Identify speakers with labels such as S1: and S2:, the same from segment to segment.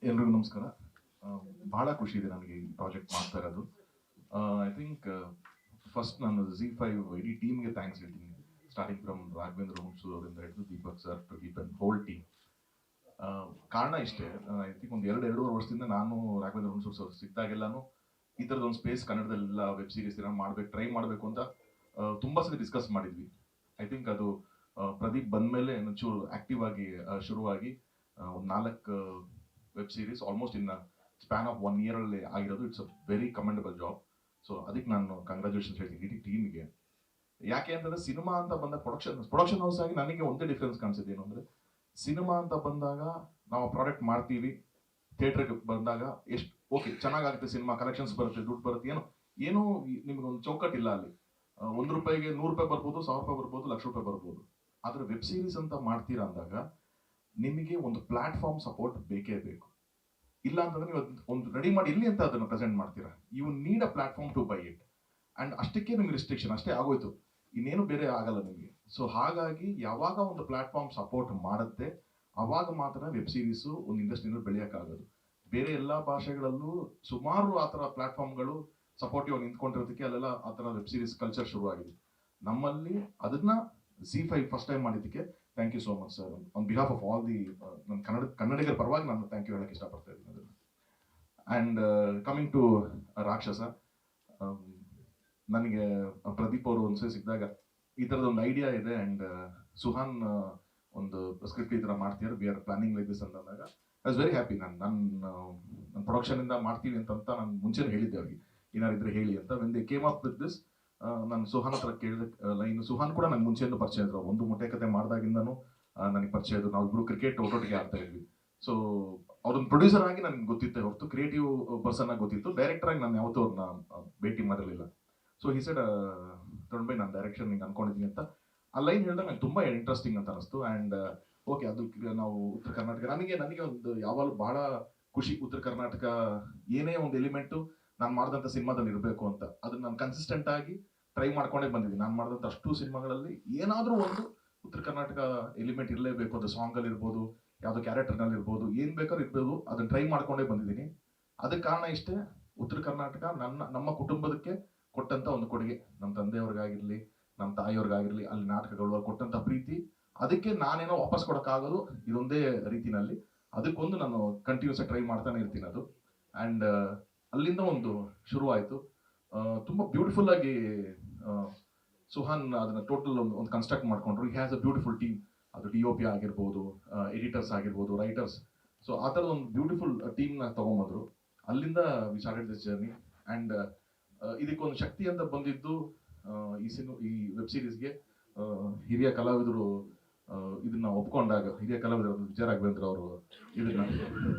S1: ಎಲ್ರಿಗೂ ನಮಸ್ಕಾರ. ಬಹಳ ಖುಷಿ ಇದೆ ನನಗೆ ಈ ಪ್ರಾಜೆಕ್ಟ್ ಮಾಡ್ತಾ ಇರೋದು. ಐ ಥಿಂಕ್ ಫಸ್ಟ್ ನಾನು Z5 ಇಡೀ ಟೀಮ್ಗೆ ಥ್ಯಾಂಕ್ಸ್ ಹೇಳ್ತೀನಿ. ಸ್ಟಾರ್ಟಿಂಗ್ ಫ್ರಮ್ ರಾಘವೇಂದ್ರ ಹುಣಸೂರು ಅವರಿಂದ ಹಿಡಿದು Deepak sir to Deepan whole team. ಕಾರಣ ಇಷ್ಟೇ, ಐ ಥಿಂಕ್ ಒಂದು ಎರಡೂವರೆ ವರ್ಷದಿಂದ ನಾನು ರಾಘವೇಂದ್ರ ಹುಣಸೂರು ಸರ್ ಸಿಕ್ತಾಗೆಲ್ಲಾನು ಈ ಥರದೊಂದು ಸ್ಪೇಸ್ ಕನ್ನಡದಲ್ಲೆಲ್ಲ ವೆಬ್ ಸೀರೀಸ್ ಮಾಡ್ಬೇಕು, ಟ್ರೈ ಮಾಡಬೇಕು ಅಂತ ತುಂಬ ಸಲ ಡಿಸ್ಕಸ್ ಮಾಡಿದ್ವಿ. ಐ ಥಿಂಕ್ ಅದು ಪ್ರದೀಪ್ ಬಂದಮೇಲೆ ಒಂಚೂರು ಆಕ್ಟಿವ್ ಆಗಿ ಶುರುವಾಗಿ ಒಂದು 4 web series almost in span of 1 year ಅಲ್ಲಿ ಆಗಿರೋದು. It's a very commendable job. So ಅದಕ್ಕೆ ನಾನು ಕಂಗ್ರಾಚುಲೇಷನ್ಸ್ ಹೇಳ್ತೀನಿ ಇಡೀ ಟೀಮ್ಗೆ. ಯಾಕೆ ಅಂತಂದ್ರೆ ಸಿನಿಮಾ ಅಂತ ಬಂದ ಪ್ರೊಡಕ್ಷನ್ ಹೌಸ್ ಆಗಿ ನನಗೆ ಒಂದೇ ಡಿಫ್ರೆನ್ಸ್ ಕಾಣಿಸಿದೆ ಏನು ಅಂದ್ರೆ, ಸಿನಿಮಾ ಅಂತ ಬಂದಾಗ ನಾವು ಪ್ರಾಡಕ್ಟ್ ಮಾಡ್ತೀವಿ, ಥಿಯೇಟರ್ಗೆ ಬಂದಾಗ ಎಷ್ಟು ಓಕೆ ಚೆನ್ನಾಗಾಗುತ್ತೆ, ಸಿನಿಮಾ ಕಲೆಕ್ಷನ್ಸ್ ಬರುತ್ತೆ, ದುಡ್ಡು ಬರುತ್ತೆ, ಏನು ನಿಮ್ಗೊಂದು ಚೌಕಟ್ಟಿಲ್ಲ ಅಲ್ಲಿ. ₹1 ₹100 ಬರ್ಬೋದು, ₹1000 ಬರ್ಬೋದು, ₹1,00,000 ಬರ್ಬೋದು. ಆದ್ರೆ ವೆಬ್ ಸೀರೀಸ್ ಅಂತ ಮಾಡ್ತೀರಾ ಅಂದಾಗ ನಿಮಗೆ ಒಂದು ಪ್ಲಾಟ್ಫಾರ್ಮ್ ಸಪೋರ್ಟ್ ಬೇಕೇ ಬೇಕು. ಇಲ್ಲ ಅಂತಂದ್ರೆ ನೀವು ಒಂದು ರೆಡಿ ಮಾಡಿ ಇಲ್ಲಿ ಅಂತ ಅದನ್ನು ಪ್ರೆಸೆಂಟ್ ಮಾಡ್ತೀರಾ. You need a platform to buy it. And ಅಷ್ಟಕ್ಕೆ ನಿಮ್ಗೆ ರಿಸ್ಟ್ರಿಕ್ಷನ್ ಅಷ್ಟೇ ಆಗೋಯ್ತು, ಇನ್ನೇನು ಬೇರೆ ಆಗಲ್ಲ ನಿಮಗೆ. ಸೊ ಹಾಗಾಗಿ ಯಾವಾಗ ಒಂದು ಪ್ಲಾಟ್ಫಾರ್ಮ್ ಸಪೋರ್ಟ್ ಮಾಡುತ್ತೆ ಅವಾಗ ಮಾತ್ರ ವೆಬ್ ಸೀರೀಸು ಒಂದು ಇಂಡಸ್ಟ್ರಿನಲ್ಲಿ ಬೆಳೆಯೋಕ್ಕಾಗೋದು. ಬೇರೆ ಎಲ್ಲ ಭಾಷೆಗಳಲ್ಲೂ ಸುಮಾರು ಆ ಥರ ಪ್ಲಾಟ್ಫಾರ್ಮ್ಗಳು ಸಪೋರ್ಟಿವ್ ನಿಂತ್ಕೊಂಡಿರೋದಕ್ಕೆ ಅಲ್ಲೆಲ್ಲ ಆ ಥರ ವೆಬ್ ಸೀರೀಸ್ ಕಲ್ಚರ್ ಶುರುವಾಗಿದೆ. ನಮ್ಮಲ್ಲಿ ಅದನ್ನ Z5 ಫಸ್ಟ್ ಟೈಮ್ ಮಾಡಿದ್ದಕ್ಕೆ thank you so much sir. On behalf of all the ನನ್ನ ಕನ್ನಡಿಗರ ಪರವಾಗಿ ನಾನು ಥ್ಯಾಂಕ್ ಯು ಹೇಳಕ್ಕೆ ಇಷ್ಟಪಡ್ತಾ ಇದ್ದೀನಿ ಅದನ್ನು. ಆ್ಯಂಡ್ ಕಮಿಂಗ್ ಟು ರಾಕ್ಷಸ, ನನಗೆ ಪ್ರದೀಪ್ ಅವರು ಒಂದ್ಸರಿ ಸಿಕ್ಕಿದಾಗ ಈ ಥರದೊಂದು ಐಡಿಯಾ ಇದೆ ಆ್ಯಂಡ್ ಸುಹಾನ್ ಒಂದು ಸ್ಕ್ರಿಪ್ಟ್ ಈ ಥರ ಮಾಡ್ತೀರ, we are planning like this ಅಂತಂದಾಗ ಐ ವಾಸ್ ವೆರಿ ಹ್ಯಾಪಿ. ನನ್ನ ಪ್ರೊಡಕ್ಷನಿಂದ ಮಾಡ್ತೀವಿ ಅಂತ ನಾನು ಮುಂಚೆನೇ ಹೇಳಿದ್ದೆ ಅವ್ರಿಗೆ, ಏನಾರಿದ್ರೆ ಹೇಳಿ ಅಂತ. When they came up with this, ನಾನು ಸುಹಾನ್ ಹತ್ರ ಕೇಳಿದ ಲೈನ್, ಸುಹಾನ್ ಕೂಡ ನಂಗೆ ಮುಂಚೆಯಿಂದ ಪರಿಚಯ ಇದ್ರು, ಒಂದು ಮೊಟ್ಟೆ ಕತೆ ಮಾಡಿದಾಗಿಂದನೂ ನನಗೆ ಪರಿಚಯ ಇದ್ರು. ನಾವಿಬ್ರು ಕ್ರಿಕೆಟ್ ಒಟ್ಟೊಟ್ಟಿಗೆ ಆಡ್ತಾ ಇದ್ವಿ. ಸೊ ಅವ್ರೊಂದು ಪ್ರೊಡ್ಯೂಸರ್ ಆಗಿ ನನಗೆ ಗೊತ್ತಿತ್ತೆ ಹೊರತು ಕ್ರಿಯೇಟಿವ್ ಪರ್ಸನ್ ಆಗಿ ಗೊತ್ತಿತ್ತು. ಡೈರೆಕ್ಟರ್ ಆಗಿ ನಾನು ಯಾವತ್ತೂ ಅವ್ರನ್ನ ಭೇಟಿ ಮಾಡಿರಲಿಲ್ಲ. ಸೊ ಈ ಸೈಡ್ ತೊಗೊಂಡ್ಬೈ ನಾನು ಡೈರೆಕ್ಷನ್ ಹಿಂಗೆ ಅನ್ಕೊಂಡಿದ್ದೀನಿ ಅಂತ ಆ ಲೈನ್ ಹೇಳಿದಾಗ ನಂಗೆ ತುಂಬ ಇಂಟ್ರೆಸ್ಟಿಂಗ್ ಅಂತ ಅನಿಸ್ತು. ಆ್ಯಂಡ್ ಓಕೆ, ಅದು ನಾವು ಉತ್ತರ ಕರ್ನಾಟಕ, ನನಗೆ ಒಂದು ಯಾವಾಗಲೂ ಬಹಳ ಖುಷಿ, ಉತ್ತರ ಕರ್ನಾಟಕ ಏನೇ ಒಂದು ಎಲಿಮೆಂಟು ನಾನು ಮಾಡಿದಂಥ ಸಿನಿಮಾದಲ್ಲಿ ಇರಬೇಕು ಅಂತ. ಅದನ್ನ ನಾನು ಕನ್ಸಿಸ್ಟೆಂಟ್ ಆಗಿ ಟ್ರೈ ಮಾಡ್ಕೊಂಡೇ ಬಂದಿದ್ದೀನಿ. ನಾನು ಮಾಡಿದಂಥ ಅಷ್ಟು ಸಿನಿಮಾಗಳಲ್ಲಿ ಏನಾದರೂ ಒಂದು ಉತ್ತರ ಕರ್ನಾಟಕ ಎಲಿಮೆಂಟ್ ಇರಲೇಬೇಕು. ಅದು ಸಾಂಗಲ್ಲಿ ಇರ್ಬೋದು, ಯಾವುದೋ ಕ್ಯಾರೆಕ್ಟರ್ನಲ್ಲಿ ಇರ್ಬೋದು, ಏನು ಬೇಕಾದ್ರೂ ಇರ್ಬೋದು, ಅದನ್ನ ಟ್ರೈ ಮಾಡ್ಕೊಂಡೇ ಬಂದಿದ್ದೀನಿ. ಅದಕ್ಕೆ ಕಾರಣ ಇಷ್ಟೇ, ಉತ್ತರ ಕರ್ನಾಟಕ ನಮ್ಮ ಕುಟುಂಬದಕ್ಕೆ ಕೊಟ್ಟಂತ ಒಂದು ಕೊಡುಗೆ. ನಮ್ಮ ತಂದೆಯವ್ರಿಗಾಗಿರ್ಲಿ, ನಮ್ಮ ತಾಯಿಯವ್ರಿಗಾಗಿರ್ಲಿ, ಅಲ್ಲಿ ನಾಟಕಗಳು ಕೊಟ್ಟಂತ ಪ್ರೀತಿ, ಅದಕ್ಕೆ ನಾನೇನೋ ವಾಪಸ್ ಕೊಡೋಕ್ಕಾಗೋದು ಇದೊಂದೇ ರೀತಿನಲ್ಲಿ. ಅದಕ್ಕೊಂದು ನಾನು ಕಂಟಿನ್ಯೂಸ್ ಆಗಿ ಟ್ರೈ ಮಾಡ್ತಾನೆ ಇರ್ತೀನಿ ಅದು. ಆ್ಯಂಡ್ ಅಲ್ಲಿಂದ ಒಂದು ಶುರುವಾಯಿತು. ತುಂಬ ಬ್ಯೂಟಿಫುಲ್ ಆಗಿ ಸುಹಾನ್ ಅದನ್ನ ಟೋಟಲ್ ಒಂದು ಕನ್ಸ್ಟ್ರಕ್ಟ್ ಮಾಡ್ಕೊಂಡ್ರು. He has a beautiful team. ಅದು DOP ಆಗಿರ್ಬೋದು, ಎಡಿಟರ್ಸ್ ಆಗಿರ್ಬೋದು, ರೈಟರ್ಸ್. ಸೊ ಆ ಥರದ ಒಂದು ಬ್ಯೂಟಿಫುಲ್ ಟೀಮ್ನ ತಗೊಂಬಂದ್ರು. ಅಲ್ಲಿಂದ we started this journey. And ಇದಕ್ಕೊಂದು ಶಕ್ತಿ ಅಂತ ಬಂದಿದ್ದು ಈ ವೆಬ್ ಸೀರೀಸ್ಗೆ ಹಿರಿಯ ಕಲಾವಿದರು ಇದನ್ನ ಒಪ್ಕೊಂಡಾಗ, ಹಿರಿಯ ಕಲಾವಿದರು ವಿಜಯ ರಾಘವೇಂದ್ರ ಅವರು ಇದನ್ನ,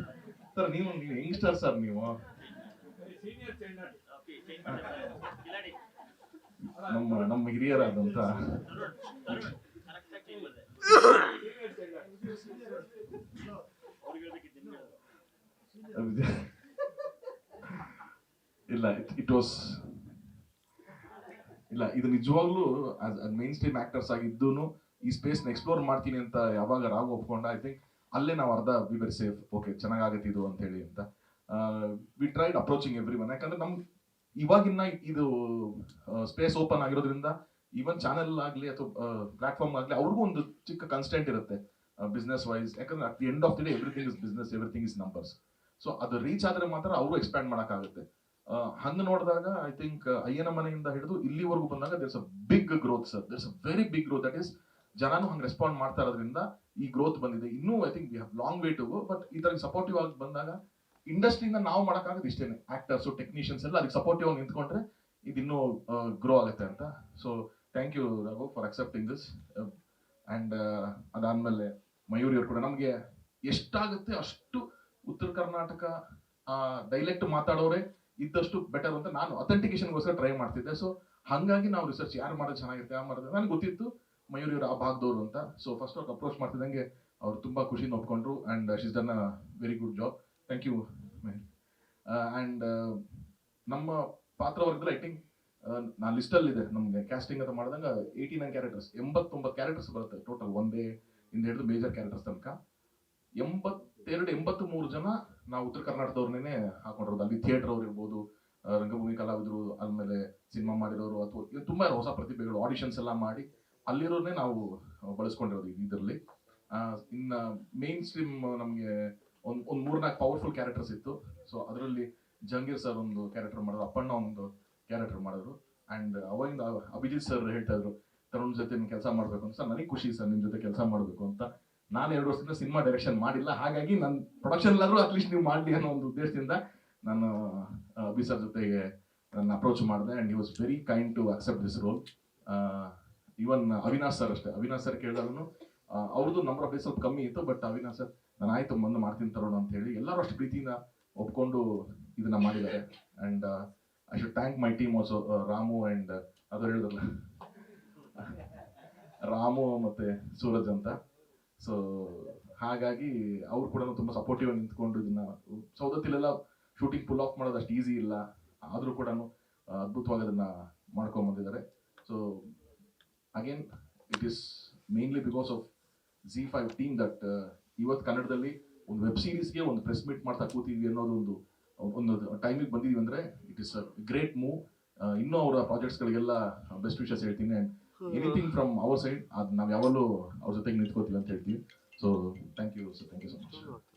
S1: ಸರ್ ನೀವು ಯಂಗ್ಸ್ಟರ್ ಸರ್, ನೀವು ನಮ್ಮ ಹಿರಿಯರಾದಂತ ಇಲ್ಲ, ಇಟ್ ವಾಸ್ ಇಲ್ಲ, ಇದು ನಿಜವಾಗ್ಲೂ ಮೈನ್ ಸ್ಟ್ರೀಮ್ ಆಕ್ಟರ್ಸ್ ಆಗಿದ್ದೂ ಈ ಸ್ಪೇಸ್ ಎಕ್ಸ್ಪ್ಲೋರ್ ಮಾಡ್ತೀನಿ ಅಂತ ಯಾವಾಗ ರಾಘು ಒಪ್ಕೊಂಡ, ಐ ಥಿಂಕ್ ಅಲ್ಲೇ ನಾವು ಅರ್ಧ ವಿ ವೆರಿ ಸೇಫ್. ಓಕೆ, ಚೆನ್ನಾಗಾಗತ್ತೆ ಇದು ಅಂತ ಹೇಳಿ ಅಂತ we tried approaching every one. ಯಾಕಂದ್ರೆ ಇವಾಗಿನ ಇದು ಸ್ಪೇಸ್ ಓಪನ್ ಆಗಿರೋದ್ರಿಂದ ಈವನ್ ಚಾನೆಲ್ ಆಗಲಿ ಅಥವಾ ಪ್ಲಾಟ್ಫಾರ್ಮ್ ಆಗಲಿ ಅವ್ರಿಗೂ ಒಂದು ಚಿಕ್ಕ ಕನ್ಸ್ಟೆಂಟ್ ಇರುತ್ತೆ ಬಿಸ್ನೆಸ್ ವೈಸ್. ಯಾಕಂದ್ರೆ at the end of the day everything is business, everything is numbers. So ಅದು ರೀಚ್ ಆದ್ರೆ ಮಾತ್ರ ಅವರು ಎಕ್ಸ್ಪ್ಯಾಂಡ್ ಮಾಡೋಕ್ಕಾಗುತ್ತೆ. ಹಂಗೆ ನೋಡಿದಾಗ ಐ ಥಿಂಕ್ ಅಯ್ಯನ ಮನೆಯಿಂದ ಹಿಡಿದು ಇಲ್ಲಿವರೆಗೂ ಬಂದಾಗ there's a big growth sir, there's a very big growth. That is ಜನನು ಹಂಗೆ ರೆಸ್ಪಾಂಡ್ ಮಾಡ್ತಾ ಇರೋದ್ರಿಂದ ಈ ಗ್ರೋತ್ ಬಂದಿದೆ. ಇನ್ನೂ I think we have long way to go. But ಈ ತರ ಸಪೋರ್ಟಿವ್ ಆಗಿ ಬಂದಾಗ ಇಂಡಸ್ಟ್ರಿಯಿಂದ ನಾವು ಮಾಡೋಕ್ಕಾಗೋದು ಇಷ್ಟೇನೆ, ಆಕ್ಟರ್ಸು, ಟೆಕ್ನಿಷಿಯನ್ಸ್ ಎಲ್ಲ ಅದಕ್ಕೆ ಸಪೋರ್ಟಿವ್ ಆಗಿ ನಿಂತ್ಕೊಂಡ್ರೆ ಇದಿನ್ನೂ ಗ್ರೋ ಆಗುತ್ತೆ ಅಂತ. So thank you Raghu for accepting this. And ಅದಾದ್ಮೇಲೆ ಮಯೂರಿ ಅವರು ಕೂಡ ನಮಗೆ ಎಷ್ಟಾಗುತ್ತೆ ಅಷ್ಟು ಉತ್ತರ ಕರ್ನಾಟಕ ಡೈಲೆಕ್ಟ್ ಮಾತಾಡೋರೆ ಇದ್ದಷ್ಟು ಬೆಟರ್ ಅಂತ ನಾನು ಅಥೆಂಟಿಕೇಶನ್ಗೋಸ್ಕರ ಟ್ರೈ ಮಾಡ್ತಿದ್ದೆ. ಸೊ ಹಾಗಾಗಿ ನಾವು ರಿಸರ್ಚ್ ಯಾರು ಮಾಡೋದು ಚೆನ್ನಾಗಿರುತ್ತೆ, ಯಾರು ಮಾಡೋದು ನನಗೆ ಗೊತ್ತಿತ್ತು ಮಯೂರಿ ಅವರು ಆ ಭಾಗದವರು ಅಂತ. ಸೊ ಫಸ್ಟ್ ಅವ್ರು ಅಪ್ರೋಚ್ ಮಾಡ್ತಿದ್ದಂಗೆ ಅವ್ರು ತುಂಬ ಖುಷಿಯಿಂದ ಒಪ್ಕೊಂಡ್ರು. And she's done a very good job. Thank you Mayuri. And ನಮ್ಮ ಪಾತ್ರವರ್ಗದಲ್ಲಿ ಐ ಥಿಂಕ್ ನಾನು ಲಿಸ್ಟಲ್ಲಿ ಇದೆ, ನಮಗೆ ಕ್ಯಾಸ್ಟಿಂಗ್ ಅಂತ ಮಾಡಿದಾಗ 89 ಕ್ಯಾರೆಕ್ಟರ್ಸ್, 89 ಕ್ಯಾರೆಕ್ಟರ್ಸ್ ಬರುತ್ತೆ ಟೋಟಲ್, ಒಂದೇ ಇಂದ ಹಿಡಿದು ಮೇಜರ್ ಕ್ಯಾರೆಕ್ಟರ್ಸ್ ತನಕ. 283 ಜನ ನಾವು ಉತ್ತರ ಕರ್ನಾಟಕದವ್ರನ್ನೇ ಹಾಕೊಂಡಿರೋದು. ಅಲ್ಲಿ ಥಿಯೇಟರ್ ಅವ್ರು ಇರ್ಬೋದು, ರಂಗಭೂಮಿ ಕಲಾವಿದರು, ಆಮೇಲೆ ಸಿನಿಮಾ ಮಾಡಿರೋರು, ಅಥವಾ ತುಂಬಾ ಹೊಸ ಪ್ರತಿಭೆಗಳು ಆಡಿಷನ್ಸ್ ಎಲ್ಲ ಮಾಡಿ ಅಲ್ಲಿರೋರ್ನೇ ನಾವು ಬಳಸ್ಕೊಂಡಿರೋದು ಇದರಲ್ಲಿ. ಇನ್ನ ಮೇನ್ ಸ್ಟ್ರೀಮ್ ನಮಗೆ ಒಂದ್ 3-4 ಪವರ್ಫುಲ್ ಕ್ಯಾರೆಕ್ಟರ್ಸ್ ಇತ್ತು. ಸೊ ಅದರಲ್ಲಿ ಜಹಂಗೀರ್ ಸರ್ ಒಂದು ಕ್ಯಾರೆಕ್ಟರ್ ಮಾಡಿದ್ರು, ಅಪ್ಪಣ್ಣ ಒಂದು ಕ್ಯಾರೆಕ್ಟರ್ ಮಾಡಿದ್ರು. ಅಂಡ್ ಅವಾಗಿಂದ ಅಭಿಜಿತ್ ಸರ್ ಹೇಳ್ತಾ ಇದ್ರು, ತರುಣ್ ಜೊತೆ ಕೆಲಸ ಮಾಡ್ಬೇಕು ಅಂತ. ನನಗೆ ಖುಷಿ ಸರ್ ನಿಮ್ ಜೊತೆ ಕೆಲಸ ಮಾಡ್ಬೇಕು ಅಂತ. ನಾನು 2 ವರ್ಷದಿಂದ ಸಿನಿಮಾ ಡೈರೆಕ್ಷನ್ ಮಾಡಿಲ್ಲ, ಹಾಗಾಗಿ ನನ್ನ ಪ್ರೊಡಕ್ಷನ್ ಆದ್ರೂ ಅಟ್ಲೀಸ್ಟ್ ನೀವು ಮಾಡ್ಲಿ ಅನ್ನೋ ಒಂದು ಉದ್ದೇಶದಿಂದ ನಾನು ಅಭಿ ಸರ್ ಜೊತೆಗೆ ನನ್ನ ಅಪ್ರೋಚ್ ಮಾಡಿದೆ. And he was very kind to accept this role. Even Avinash sir ಅಷ್ಟೇ, ಅವಿನಾಶ್ ಸರ್ ಕೇಳಿದ್ರು ಅವ್ರದ್ದು ನಂಬರ್ ಆಫ್ ಡೇಸ್ ಸ್ವಲ್ಪ ಕಮ್ಮಿ ಇತ್ತು, ಬಟ್ ಅವಿನಾಶ್ ಸರ್ ನಾನು ಆಯ್ತು ಬಂದು ಮಾಡ್ತೀನಿ ತರೋಣ ಅಂತ ಹೇಳಿ ಎಲ್ಲರೂ ಅಷ್ಟು ಪ್ರೀತಿಯಿಂದ ಒಪ್ಕೊಂಡು ಇದನ್ನ ಮಾಡಿದ್ದಾರೆ. And I should thank my team also, Ramu and ಅದು ಹೇಳಿದ್ರಲ್ಲ ರಾಮು ಮತ್ತೆ ಸೂರಜ್ ಅಂತ. ಸೊ ಹಾಗಾಗಿ ಅವ್ರು ಕೂಡ ತುಂಬಾ ಸಪೋರ್ಟಿವ್ ಆಗಿ ನಿಂತ್ಕೊಂಡು ಇದನ್ನ ಸೌದತ್ತಿಲೆಲ್ಲ ಶೂಟಿಂಗ್ ಪುಲ್ ಆಫ್ ಮಾಡೋದು ಅಷ್ಟು ಈಸಿ ಇಲ್ಲ, ಆದ್ರೂ ಕೂಡ ಅದ್ಭುತವಾಗಿ ಅದನ್ನ ಮಾಡ್ಕೊಂಡ್ ಬಂದಿದ್ದಾರೆ. So again it is mainly because of Z5 team that ಇವತ್ತು ಕನ್ನಡದಲ್ಲಿ ಒಂದು ವೆಬ್ ಸೀರೀಸ್ಗೆ ಒಂದು ಪ್ರೆಸ್ ಮೀಟ್ ಮಾಡ್ತಾ ಕೂತಿದ್ವಿ ಅನ್ನೋದು ಒಂದು ಟೈಮಿಗೆ ಬಂದಿದ್ವಿ ಅಂದ್ರೆ it is a great move. ಇನ್ನೂ ಅವರ ಪ್ರಾಜೆಕ್ಟ್ಸ್ಗಳಿಗೆಲ್ಲ ಬೆಸ್ಟ್ ವಿಶಸ್ ಹೇಳ್ತೀನಿ. And anything from our side ಅದು ನಾವು ಯಾವಾಗಲೂ ಅವ್ರ ಜೊತೆಗೆ ನಿಂತ್ಕೋತೀವಿ ಅಂತ ಹೇಳ್ತೀವಿ. So thank you so much.